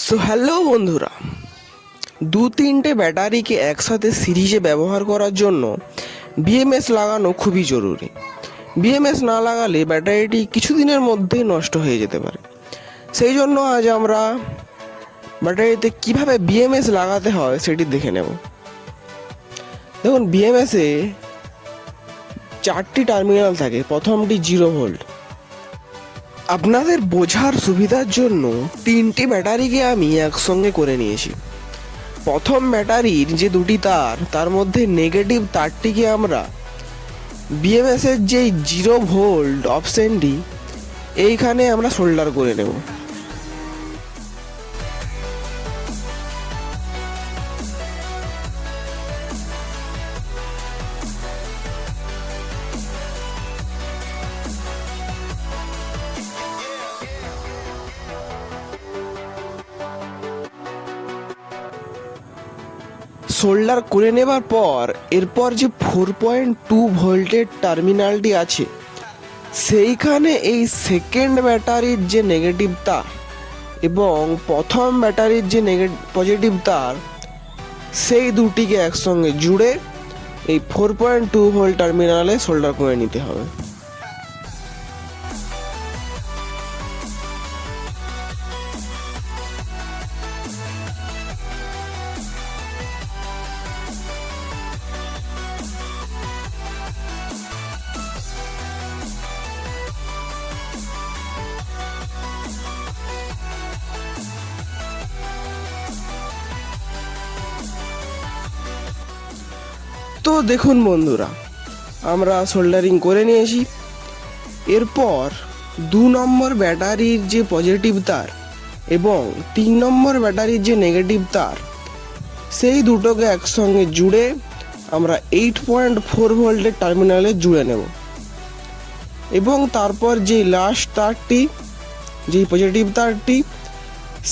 So hello বন্ধুরা, দু তিনটে ব্যাটারিকে একসাথে সিরিজে ব্যবহার করার জন্য বিএমএস লাগানো খুবই জরুরি। বিএমএস না লাগালে ব্যাটারিটি কিছুদিনের মধ্যেই নষ্ট হয়ে যেতে পারে। সেই জন্য আজ আমরা ব্যাটারিতে কিভাবে বিএমএস লাগাতে হয় সেটি দেখে নেব। দেখুন, বিএমএসে 4টি টার্মিনাল থাকে। প্রথমটি 0 ভোল্ট। আপনাদের বোঝার সুবিধার জন্য 3টি ব্যাটারিকে আমি একসঙ্গে করে নিয়েছি। প্রথম ব্যাটারির যে দুটি তার মধ্যে নেগেটিভ তারটিকে আমরা বিএমএসের যে 0 ভোল্ট অপশনটি এইখানে আমরা সোল্ডার করে নেব। সোল্ডার করে নেবার পর এরপর যে 4.2 ভোল্টের টার্মিনালটি আছে সেইখানে এই সেকেন্ড ব্যাটারির যে নেগেটিভ তার এবং প্রথম ব্যাটারির যে পজিটিভ তার সেই দুটিকে একসঙ্গে জুড়ে এই 4.2 ভোল্ট টার্মিনালে সোল্ডার করে নিতে হবে। তো দেখুন বন্ধুরা, আমরা সোল্ডারিং করে নিয়েছি। এরপর 2 নম্বর ব্যাটারির যে পজিটিভ তার এবং 3 নম্বর ব্যাটারির যে নেগেটিভ তার সেই দুটোকে একসঙ্গে জুড়ে আমরা 8.4 ভোল্টের টার্মিনালে জুড়ে নেব এবং তারপর যে লাস্ট তারটি, যে পজিটিভ তারটি,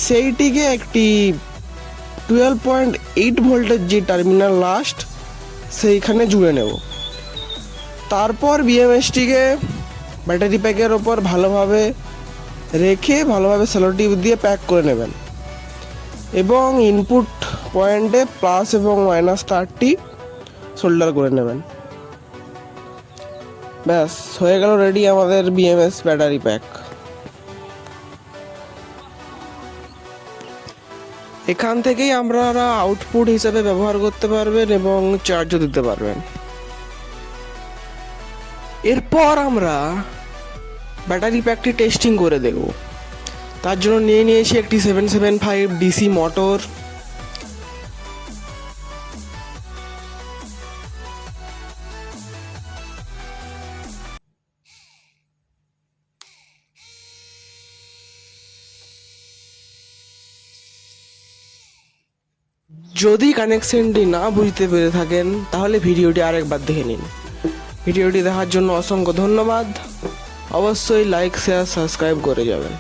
সেইটিকে একটি 12.8 ভোল্টের যে টার্মিনাল লাস্ট সেইখানে জুড়ে নেব। তারপর বিএমএসটিকে ব্যাটারি প্যাকের ওপর ভালোভাবে রেখে ভালোভাবে সেলো টিপ দিয়ে প্যাক করে নেবেন এবং ইনপুট পয়েন্টে প্লাস এবং মাইনাস তারটি সোল্ডার করে নেবেন। ব্যাস হয়ে গেল রেডি আমাদের বিএমএস ব্যাটারি প্যাক। এখান থেকেই আপনারা আউটপুট হিসাবে ব্যবহার করতে পারবেন এবং চার্জও দিতে পারবেন। এরপর আমরা ব্যাটারি প্যাকটি টেস্টিং করে দেখব। তার জন্য নিয়ে নিয়েছি একটি 775 ডিসি মোটর। যদি কানেকশনটি না বুঝতে পেরে থাকেন তাহলে ভিডিওটি আরেকবার দেখে নিন। ভিডিওটি দেখার জন্য অসংখ্য ধন্যবাদ। অবশ্যই লাইক, শেয়ার, সাবস্ক্রাইব করে যাবেন।